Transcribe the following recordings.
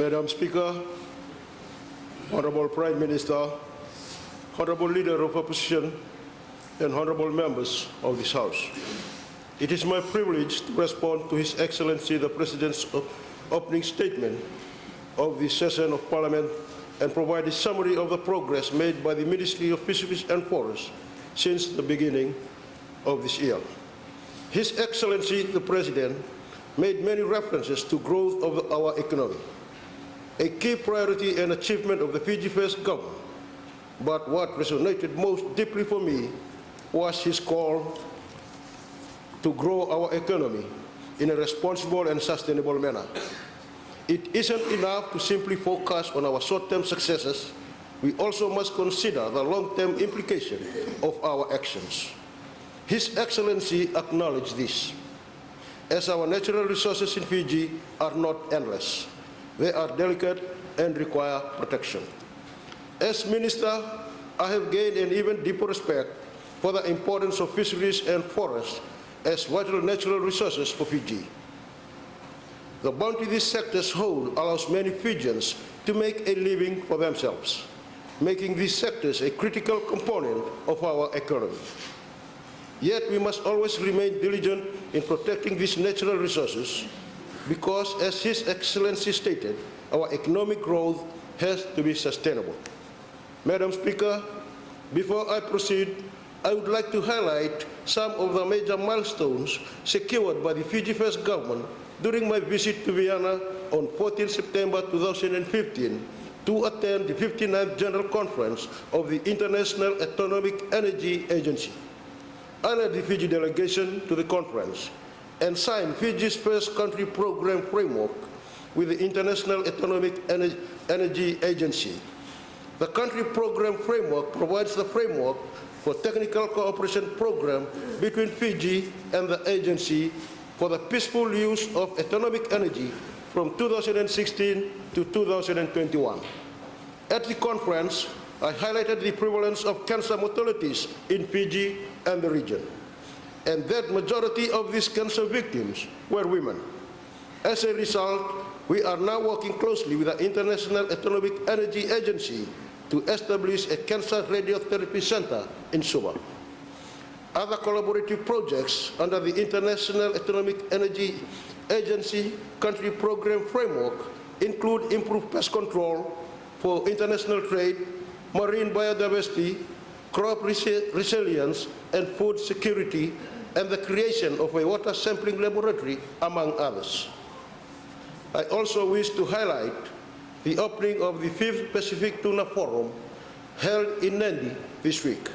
Madam Speaker, Honorable Prime Minister, Honorable Leader of Opposition, and Honorable members of this House. It is my privilege to respond to His Excellency the President's opening statement of this session of Parliament and provide a summary of the progress made by the Ministry of Fisheries and Forests since the beginning of this year. His Excellency the President made many references to growth of our economy, a key priority and achievement of the Fiji First government. But what resonated most deeply for me was his call to grow our economy in a responsible and sustainable manner. It isn't enough to simply focus on our short-term successes. We also must consider the long-term implications of our actions. His Excellency acknowledged this, as our natural resources in Fiji are not endless. They are delicate and require protection. As Minister, I have gained an even deeper respect for the importance of fisheries and forests as vital natural resources for Fiji. The bounty these sectors hold allows many Fijians to make a living for themselves, making these sectors a critical component of our economy. Yet we must always remain diligent in protecting these natural resources because, as His Excellency stated, our economic growth has to be sustainable. Madam Speaker, before I proceed, I would like to highlight some of the major milestones secured by the Fiji First government during my visit to Vienna on 14 September 2015 to attend the 59th General Conference of the International Atomic Energy Agency. I led the Fiji delegation to the conference and signed Fiji's first country program framework with the International Atomic Energy Agency. The country program framework provides the framework for technical cooperation program between Fiji and the agency for the peaceful use of atomic energy from 2016 to 2021. At the conference, I highlighted the prevalence of cancer mortalities in Fiji and the region, and that majority of these cancer victims were women. As a result, we are now working closely with the International Atomic Energy Agency to establish a cancer radiotherapy center in Suva. Other collaborative projects under the International Atomic Energy Agency country program framework include improved pest control for international trade, marine biodiversity, crop resilience, and food security, and the creation of a water sampling laboratory, among others. I also wish to highlight the opening of the 5th Pacific Tuna Forum held in Nadi this week.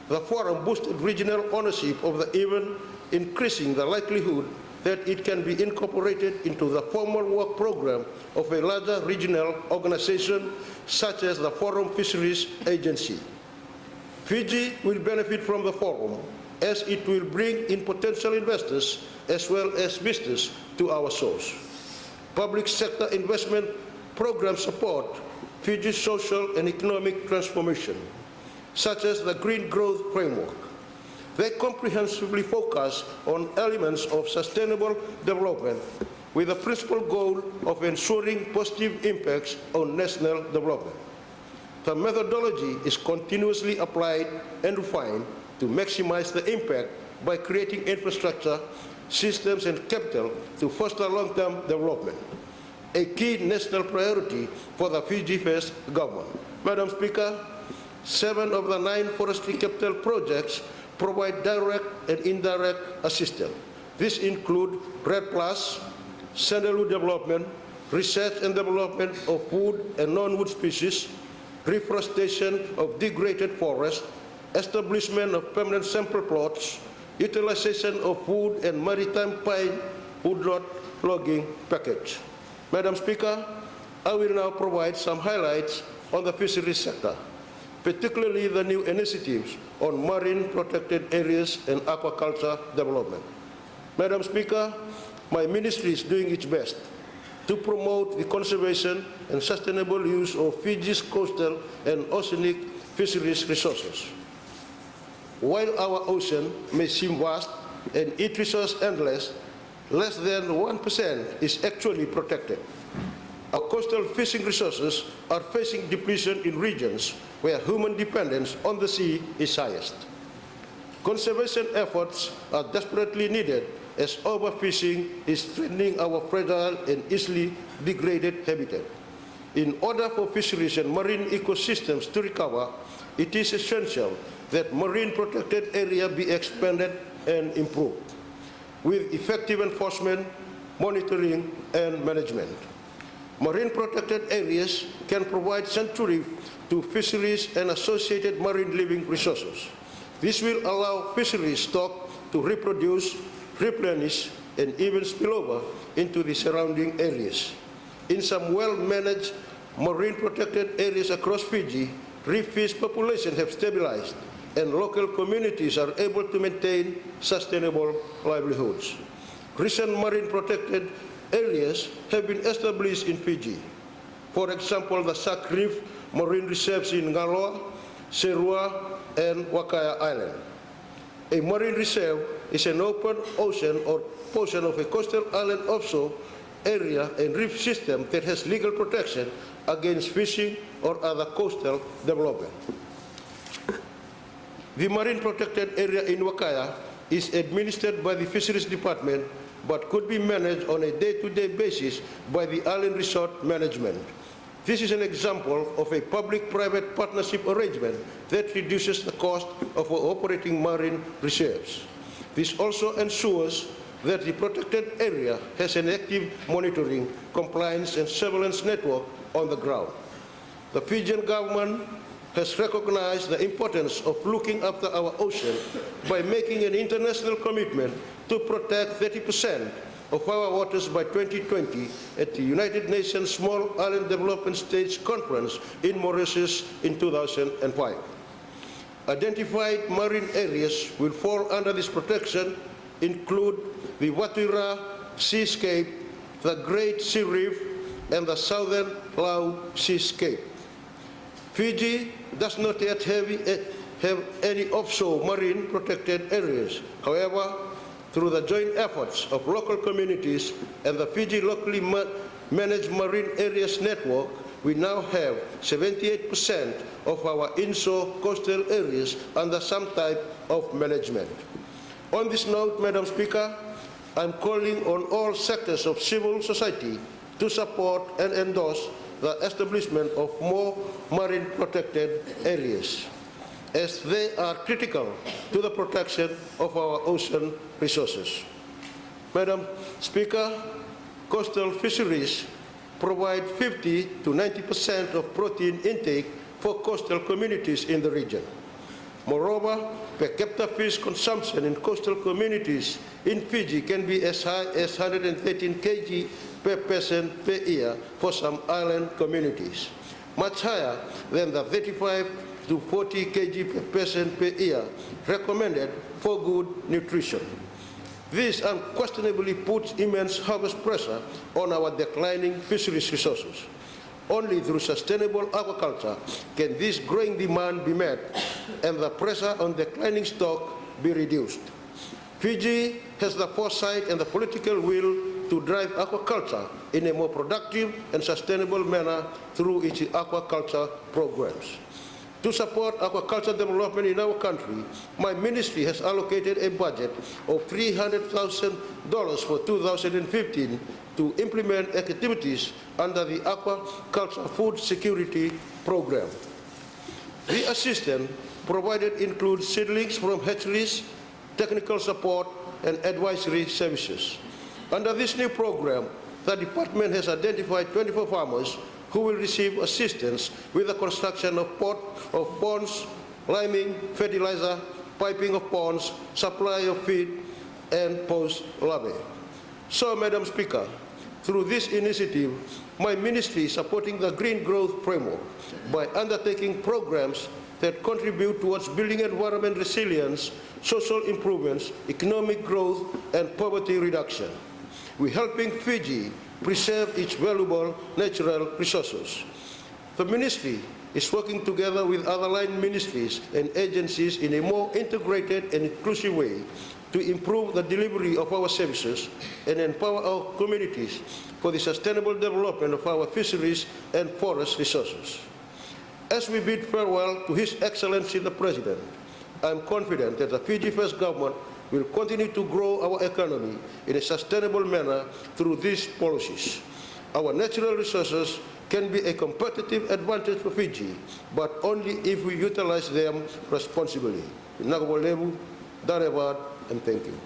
The forum boosted regional ownership of the event, increasing the likelihood that it can be incorporated into the formal work program of a larger regional organization such as the Forum Fisheries Agency. Fiji will benefit from the forum as it will bring in potential investors as well as visitors to our shores. Public sector investment programs support Fiji's social and economic transformation, such as the Green Growth Framework. They comprehensively focus on elements of sustainable development with the principal goal of ensuring positive impacts on national development. The methodology is continuously applied and refined to maximize the impact by creating infrastructure, systems, and capital to foster long-term development, a key national priority for the Fiji First government. Madam Speaker, 7 of the 9 forestry capital projects provide direct and indirect assistance. These include RED Plus, sandalwood development, research and development of wood and non-wood species, reforestation of degraded forests, establishment of permanent sample plots, utilization of wood and maritime pine woodlot logging package. Madam Speaker, I will now provide some highlights on the fisheries sector, particularly the new initiatives on marine protected areas and aquaculture development. Madam Speaker, my ministry is doing its best to promote the conservation and sustainable use of Fiji's coastal and oceanic fisheries resources. While our ocean may seem vast and its resource endless, less than 1% is actually protected. Our coastal fishing resources are facing depletion in regions where human dependence on the sea is highest. Conservation efforts are desperately needed as overfishing is threatening our fragile and easily degraded habitat. In order for fisheries and marine ecosystems to recover, it is essential that marine protected area be expanded and improved, with effective enforcement, monitoring, and management. Marine protected areas can provide sanctuary to fisheries and associated marine living resources. This will allow fisheries stock to reproduce, replenish, and even spill over into the surrounding areas. In some well-managed marine protected areas across Fiji, reef fish populations have stabilized, and local communities are able to maintain sustainable livelihoods. Recent marine protected areas have been established in Fiji. For example, the Sak Reef Marine Reserves in Ngaloa, Serua, and Wakaya Island. A marine reserve is an open ocean or portion of a coastal island offshore area and reef system that has legal protection against fishing or other coastal development. The marine protected area in Wakaya is administered by the Fisheries Department but could be managed on a day-to-day basis by the island resort management. This is an example of a public-private partnership arrangement that reduces the cost of operating marine reserves. This also ensures that the protected area has an active monitoring, compliance, and surveillance network on the ground. The Fijian government has recognized the importance of looking after our ocean by making an international commitment to protect 30% of our waters by 2020 at the United Nations Small Island Development Stage Conference in Mauritius in 2005. Identified marine areas will fall under this protection include the Watuira Seascape, the Great Sea Reef, and the Southern Lau Seascape. Fiji does not yet have any offshore marine protected areas. However, through the joint efforts of local communities and the Fiji locally managed marine areas network, we now have 78% of our inshore coastal areas under some type of management. On this note, Madam Speaker, I'm calling on all sectors of civil society to support and endorse the establishment of more marine protected areas, as they are critical to the protection of our ocean resources. Madam Speaker, coastal fisheries provide 50 to 90% of protein intake for coastal communities in the region. Moreover, per capita fish consumption in coastal communities in Fiji can be as high as 113 kg per person per year for some island communities, much higher than the 35 to 40 kg per person per year recommended for good nutrition. This unquestionably puts immense harvest pressure on our declining fisheries resources. Only through sustainable aquaculture can this growing demand be met and the pressure on declining stock be reduced. Fiji has the foresight and the political will to drive aquaculture in a more productive and sustainable manner through its aquaculture programs. To support aquaculture development in our country, my ministry has allocated a budget of $300,000 for 2015 to implement activities under the Aquaculture Food Security Program. The assistance provided includes seedlings from hatcheries, technical support, and advisory services. Under this new program, the department has identified 24 farmers who will receive assistance with the construction of ponds, liming, fertilizer, piping of ponds, supply of feed, and post-larvae. So, Madam Speaker, through this initiative, my ministry is supporting the Green Growth Framework by undertaking programs that contribute towards building environment resilience, social improvements, economic growth, and poverty reduction. We're helping Fiji preserve its valuable natural resources. The ministry is working together with other line ministries and agencies in a more integrated and inclusive way to improve the delivery of our services and empower our communities for the sustainable development of our fisheries and forest resources. As we bid farewell to His Excellency the President, I am confident that the Fiji First Government will continue to grow our economy in a sustainable manner through these policies. Our natural resources can be a competitive advantage for Fiji, but only if we utilize them responsibly. And thank you.